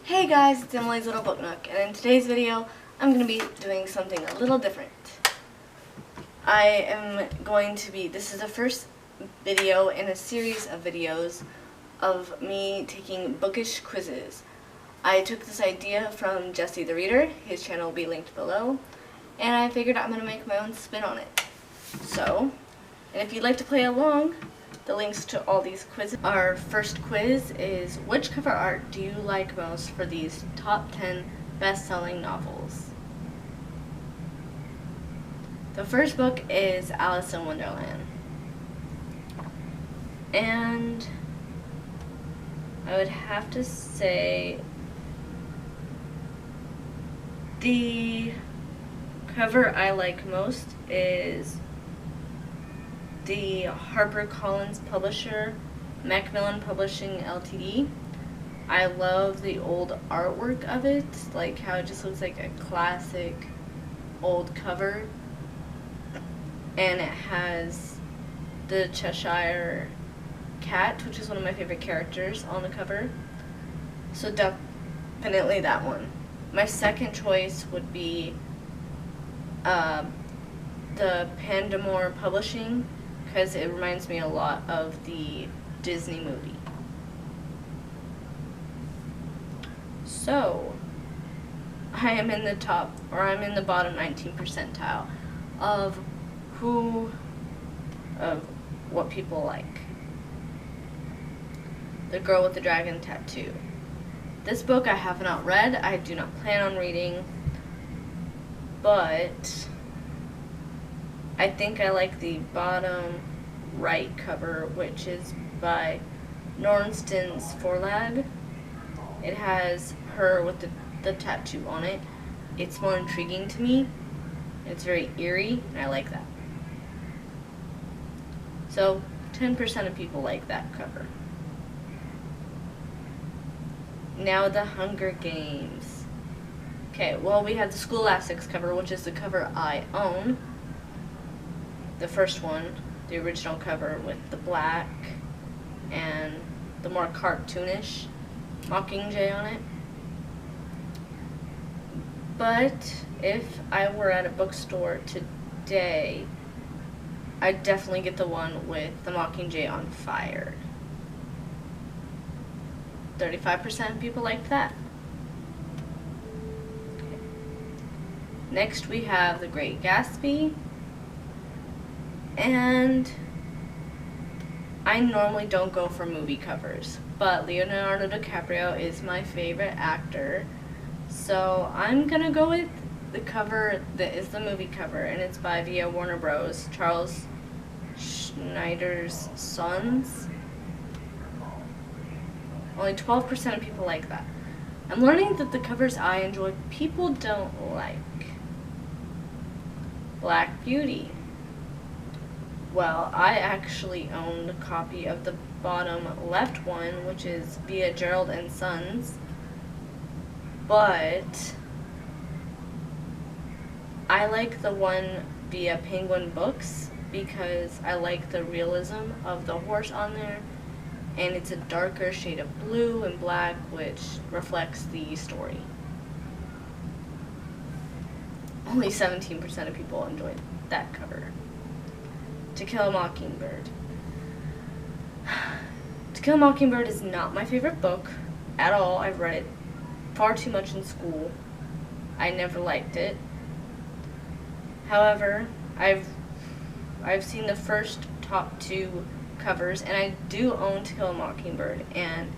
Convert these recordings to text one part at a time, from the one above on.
Hey guys, it's Emily's Little Book Nook, and in today's video, I'm going to be doing something a little different. This is the first video in a series of videos of me taking bookish quizzes. I took this idea from Jesse the Reader, his channel will be linked below, and I figured I'm going to make my own spin on it. And if you'd like to play along, the links to all these quizzes. Our first quiz is, which cover art do you like most for these top 10 best-selling novels? The first book is Alice in Wonderland. And I would have to say the cover I like most is the HarperCollins publisher, Macmillan Publishing Ltd. I love the old artwork of it, like how it just looks like a classic old cover. And it has the Cheshire Cat, which is one of my favorite characters, on the cover. So definitely that one. My second choice would be the Pandamore Publishing, because it reminds me a lot of the Disney movie. So, I'm in the bottom 19 percentile of what people like. The Girl with the Dragon Tattoo. This book I have not read, I do not plan on reading, but I think I like the bottom right cover, which is by Nornstens Forlag. It has her with the tattoo on it. It's more intriguing to me. It's very eerie, and I like that. So, 10% of people like that cover. Now the Hunger Games. Okay, well, we have the Scholastics cover, which is the cover I own. The first one, the original cover with the black and the more cartoonish Mockingjay on it. But if I were at a bookstore today, I'd definitely get the one with the Mockingjay on fire. 35% of people like that. Okay. Next we have The Great Gatsby. And I normally don't go for movie covers, but Leonardo DiCaprio is my favorite actor, so I'm gonna go with the cover that is the movie cover, and it's by via Warner Bros. Charles Schneider's Sons. Only 12% of people like that. I'm learning that the covers I enjoy, people don't like. Black Beauty. Well, I actually owned a copy of the bottom left one, which is via Gerald and Sons, but I like the one via Penguin Books because I like the realism of the horse on there, and it's a darker shade of blue and black, which reflects the story. Only 17% of people enjoyed that cover. To Kill a Mockingbird. To Kill a Mockingbird is not my favorite book at all. I've read it far too much in school. I never liked it. However, I've seen the first top two covers, and I do own To Kill a Mockingbird, and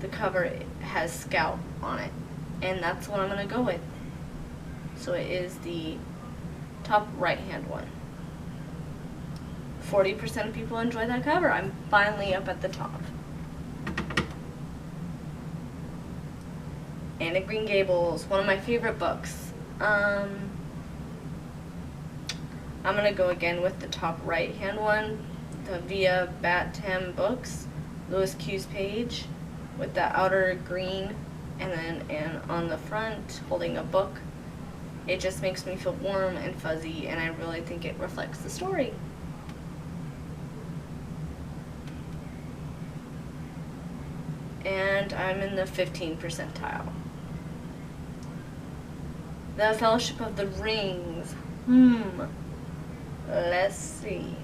the cover has Scout on it, and that's what I'm going to go with. So it is the top right-hand one. 40% of people enjoy that cover. I'm finally up at the top. Anne of Green Gables, one of my favorite books. I'm going to go again with the top right-hand one, the via Batham Books, Louis Q's page, with the outer green, and then Anne on the front holding a book. It just makes me feel warm and fuzzy, and I really think it reflects the story. And I'm in the 15th percentile. The Fellowship of the Rings. Let's see.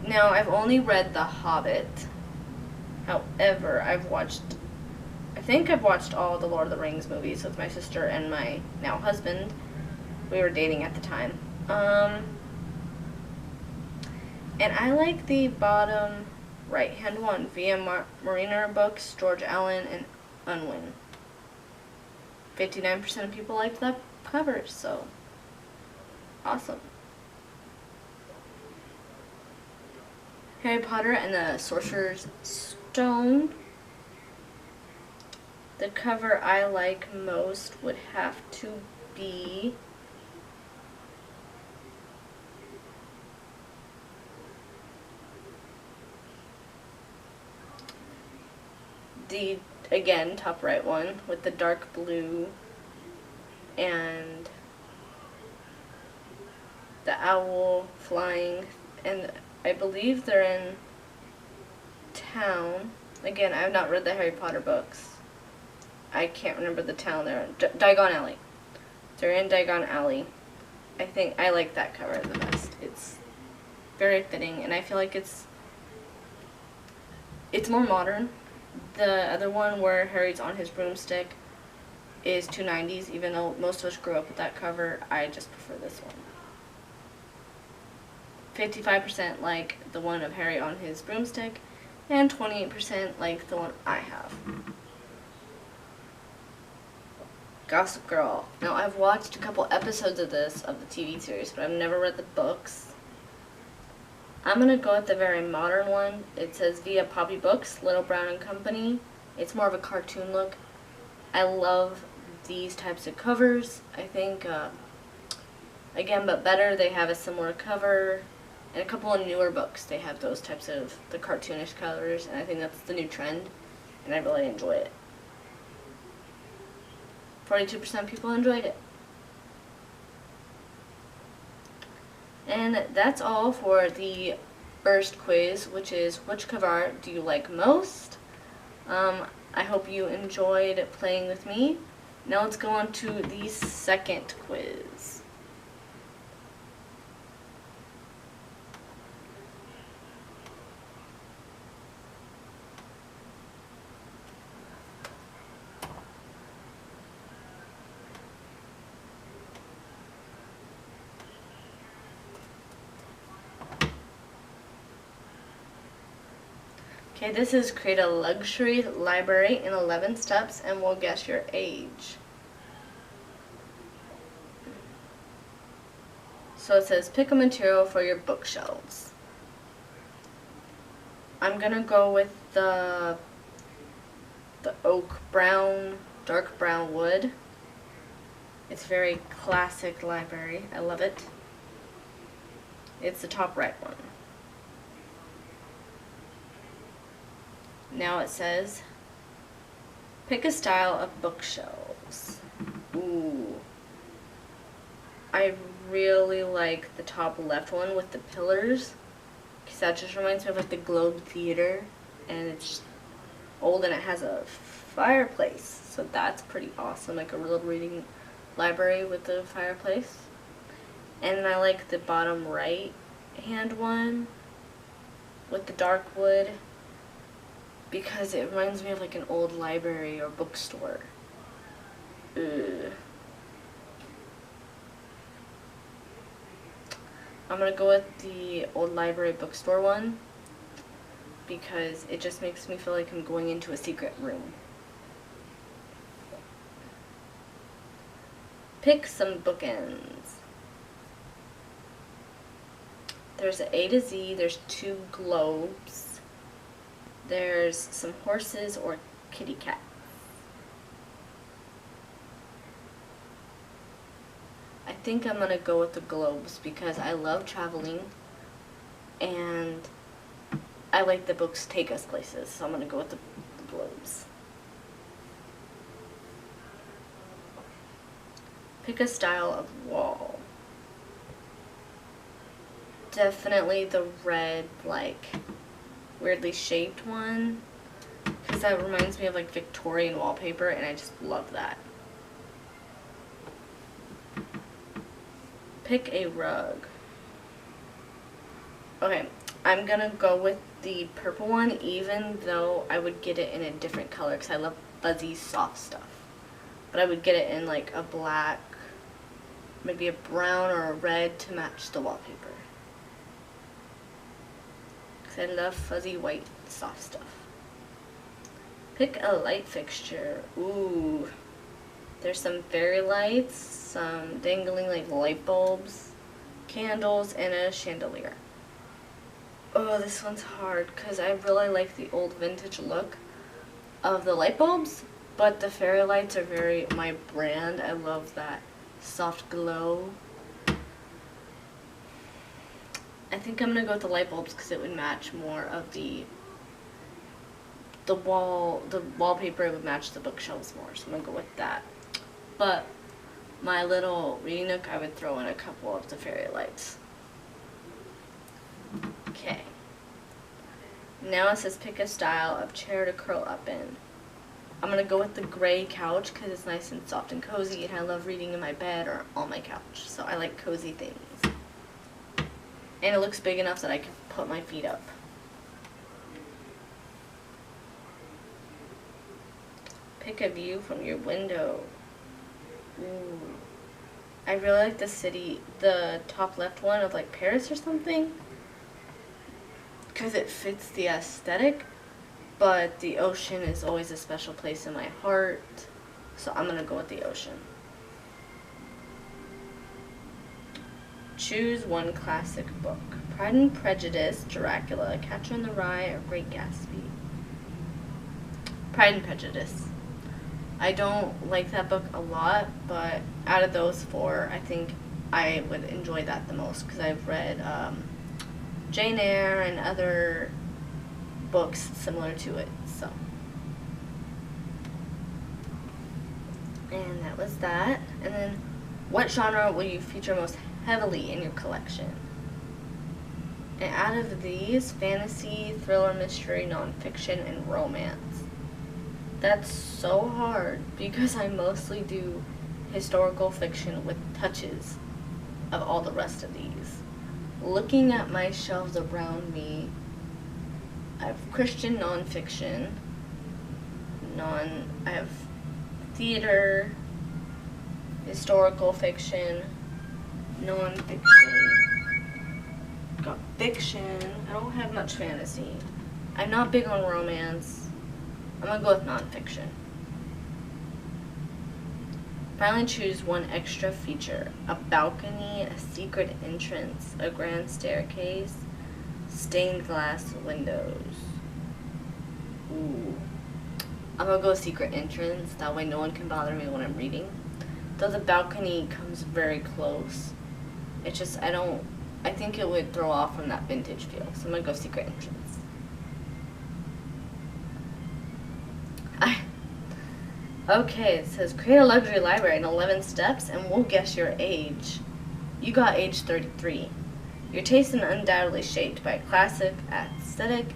Now, I've only read The Hobbit. However, I think I've watched all the Lord of the Rings movies with my sister and my now husband. We were dating at the time. And I like the bottom right-hand one, via Mariner Books, George Allen, and Unwin. 59% of people liked that cover, so awesome. Harry Potter and the Sorcerer's Stone. The cover I like most would have to be the, again, top right one with the dark blue and the owl flying, and I believe they're in town. Again, I have not read the Harry Potter books. I can't remember the town they're in. Diagon Alley. They're in Diagon Alley. I think I like that cover the best. It's very fitting, and I feel like it's more modern. The other one where Harry's on his broomstick is 290s, even though most of us grew up with that cover. I just prefer this one. 55% like the one of Harry on his broomstick, and 28% like the one I have. Gossip Girl. Now, I've watched a couple episodes of this, of the TV series, but I've never read the books. I'm going to go with the very modern one. It says via Poppy Books, Little Brown and Company. It's more of a cartoon look. I love these types of covers. I think, again, but better, they have a similar cover. And a couple of newer books, they have those types of the cartoonish colors, and I think that's the new trend, and I really enjoy it. 42% people enjoyed it. And that's all for the first quiz, which is which cover art do you like most? I hope you enjoyed playing with me. Now let's go on to the second quiz. Okay, this is create a luxury library in 11 steps and we'll guess your age. So it says pick a material for your bookshelves. I'm gonna go with the oak brown, dark brown wood. It's very classic library. I love it. It's the top right one. Now it says, pick a style of bookshelves. Ooh. I really like the top left one with the pillars, because that just reminds me of like the Globe Theater, and it's old and it has a fireplace, so that's pretty awesome, like a real reading library with the fireplace. And then I like the bottom right hand one with the dark wood, because it reminds me of like an old library or bookstore. Ugh. I'm gonna go with the old library bookstore one because it just makes me feel like I'm going into a secret room. Pick some bookends. There's an A to Z, there's 2 globes. There's some horses or kitty cats. I think I'm gonna go with the globes because I love traveling and I like the books take us places, so I'm gonna go with the globes. Pick a style of wall. Definitely the red, like, weirdly shaped one, because that reminds me of like Victorian wallpaper and I just love that. Pick a rug. Okay, I'm gonna go with the purple one, even though I would get it in a different color because I love fuzzy, soft stuff. But I would get it in like a black, maybe a brown or a red to match the wallpaper. Because I love fuzzy, white, soft stuff. Pick a light fixture. Ooh. There's some fairy lights, some dangling like light bulbs, candles, and a chandelier. Oh, this one's hard because I really like the old vintage look of the light bulbs, but the fairy lights are very my brand. I love that soft glow. I think I'm gonna go with the light bulbs because it would match more of the wallpaper would match the bookshelves more, so I'm gonna go with that. But my little reading nook, I would throw in a couple of the fairy lights. Okay. Now it says pick a style of chair to curl up in. I'm going to go with the gray couch because it's nice and soft and cozy, and I love reading in my bed or on my couch. So I like cozy things. And it looks big enough that I can put my feet up. Pick a view from your window. Ooh. I really like the city, the top left one of like Paris or something, because it fits the aesthetic, but the ocean is always a special place in my heart, so I'm going to go with the ocean. Choose one classic book. Pride and Prejudice, Dracula, Catcher in the Rye, or Great Gatsby. Pride and Prejudice. I don't like that book a lot, but out of those four, I think I would enjoy that the most because I've read Jane Eyre and other books similar to it. So, and that was that. And then, what genre will you feature most heavily in your collection? And out of these, fantasy, thriller, mystery, nonfiction, and romance. That's so hard because I mostly do historical fiction with touches of all the rest of these. Looking at my shelves around me, I have Christian nonfiction, I have theater, historical fiction, nonfiction, got fiction. I don't have much fantasy. I'm not big on romance. I'm going to go with nonfiction. Finally, choose one extra feature. A balcony, a secret entrance, a grand staircase, stained glass windows. Ooh. I'm going to go with secret entrance. That way no one can bother me when I'm reading. Though the balcony comes very close. It's just, I think it would throw off from that vintage feel. So I'm going to go secret entrance. Okay, it says create a luxury library in 11 steps and we'll guess your age. You got age 33. Your taste is undoubtedly shaped by a classic aesthetic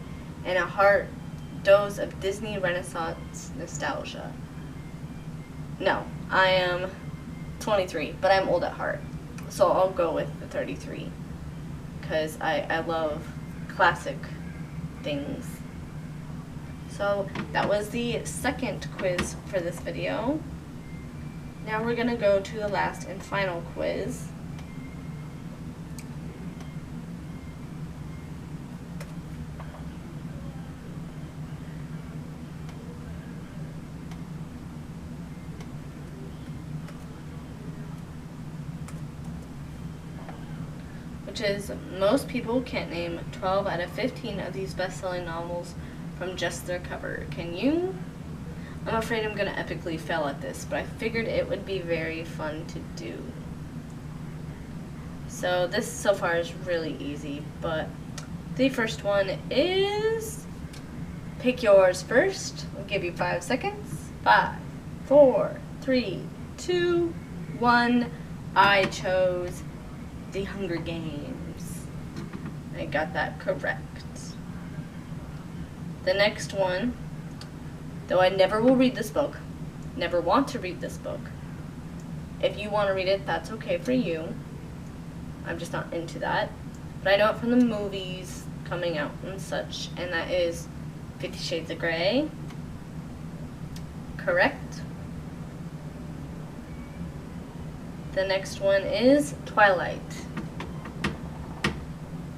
and a heart dose of Disney Renaissance nostalgia. No, I am 23, but I'm old at heart. So I'll go with the 33 because I love classic things. So that was the second quiz for this video. Now we're going to go to the last and final quiz. Which is, most people can't name 12 out of 15 of these best-selling novels from just their cover. Can you? I'm afraid I'm going to epically fail at this, but I figured it would be very fun to do. So this so far is really easy, but the first one is pick yours first. I'll give you 5 seconds. 5, 4, 3, 2, 1. I chose The Hunger Games. I got that correct. The next one, though I never will read this book, never want to read this book. If you want to read it, that's okay for you. I'm just not into that. But I know it from the movies coming out and such, and that is 50 Shades of Grey. Correct. The next one is Twilight.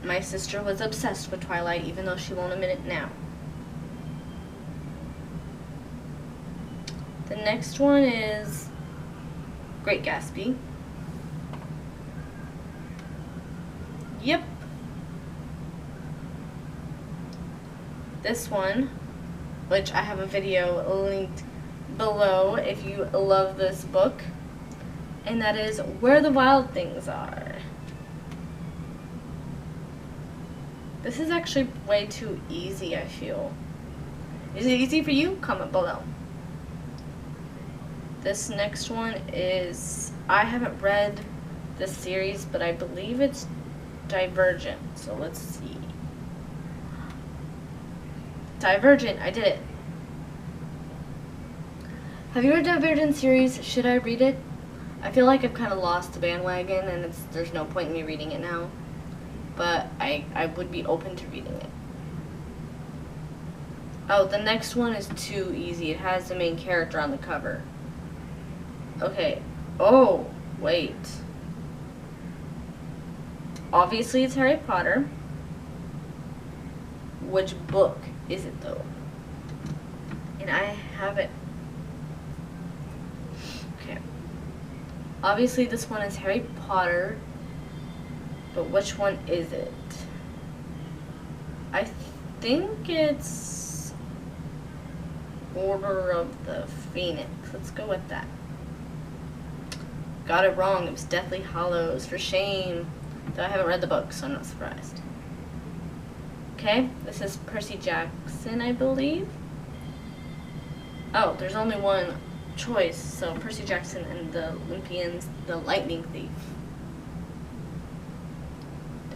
My sister was obsessed with Twilight, even though she won't admit it now. The next one is Great Gatsby. Yep. This one, which I have a video linked below if you love this book, and that is Where the Wild Things Are. This is actually way too easy, I feel. Is it easy for you? Comment below. This next one is, I haven't read this series, but I believe it's Divergent. So let's see. Divergent, I did it. Have you read Divergent series? Should I read it? I feel like I've kind of lost the bandwagon and there's no point in me reading it now. But I would be open to reading it. Oh, the next one is too easy. It has the main character on the cover. Okay. Oh, wait. Obviously it's Harry Potter. Which book is it though? And I haven't. Okay. Obviously this one is Harry Potter. But which one is it? I think it's Order of the Phoenix. Let's go with that. Got it wrong. It was Deathly Hallows. For shame. Though I haven't read the book, so I'm not surprised. Okay, this is Percy Jackson, I believe. Oh, there's only one choice. So Percy Jackson and the Olympians, the Lightning Thief.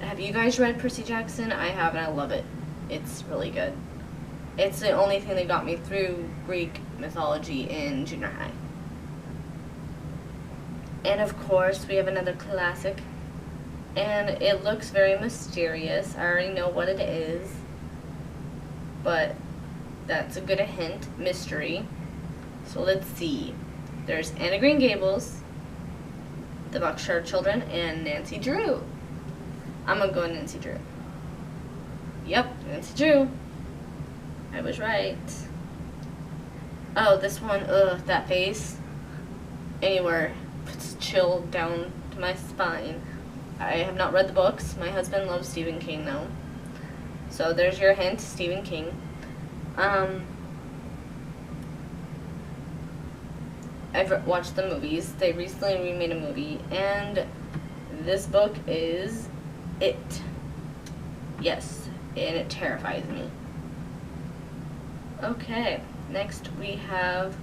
Have you guys read Percy Jackson? I have, and I love it. It's really good. It's the only thing that got me through Greek mythology in junior high. And of course, we have another classic. And it looks very mysterious. I already know what it is. But that's a good hint. Mystery. So let's see. There's Anna Green Gables, The Berkshire Children, and Nancy Drew. I'm gonna go with Nancy Drew. Yep, Nancy Drew. I was right. Oh, this one, ugh, that face. Anywhere puts chill down to my spine. I have not read the books. My husband loves Stephen King though. So there's your hint, Stephen King. I've watched the movies. They recently remade a movie, and this book is It. Yes, and it terrifies me. Okay, next we have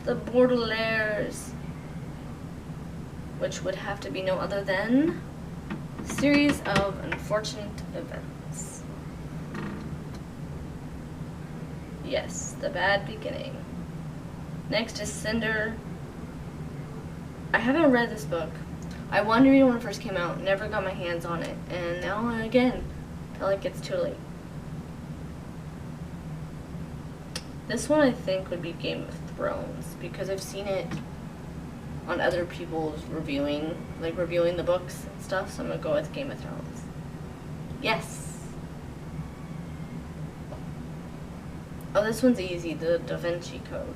the Baudelaires, which would have to be no other than Series of Unfortunate Events. Yes, The Bad Beginning. Next is Cinder. I haven't read this book. I wanted to read it when it first came out, never got my hands on it, and now again, I feel like it's too late. This one I think would be Game of Thrones, because I've seen it on other people's reviewing the books and stuff, so I'm going to go with Game of Thrones. Yes! Oh, this one's easy, the Da Vinci Code.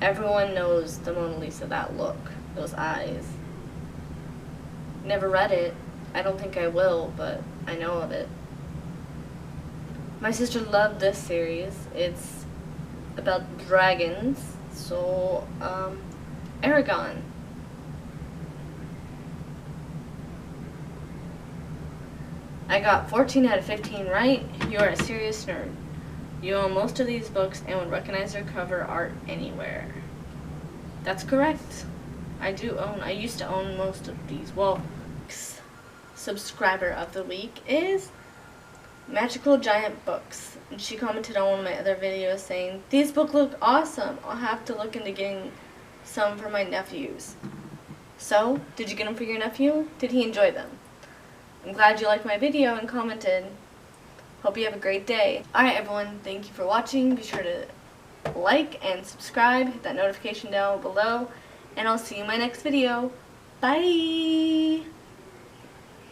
Everyone knows the Mona Lisa, that look, those eyes. Never read it. I don't think I will, but I know of it. My sister loved this series. It's about dragons, so, Aragon. I got 14 out of 15 right. You are a serious nerd. You own most of these books and would recognize their cover art anywhere. That's correct. I used to own most of these. Well, subscriber of the week is Magical Giant Books. And she commented on one of my other videos saying, "These books look awesome. I'll have to look into getting some for my nephews." So, did you get them for your nephew? Did he enjoy them? I'm glad you liked my video and commented. Hope you have a great day. Alright everyone, thank you for watching. Be sure to like and subscribe, hit that notification down below, and I'll see you in my next video. Bye!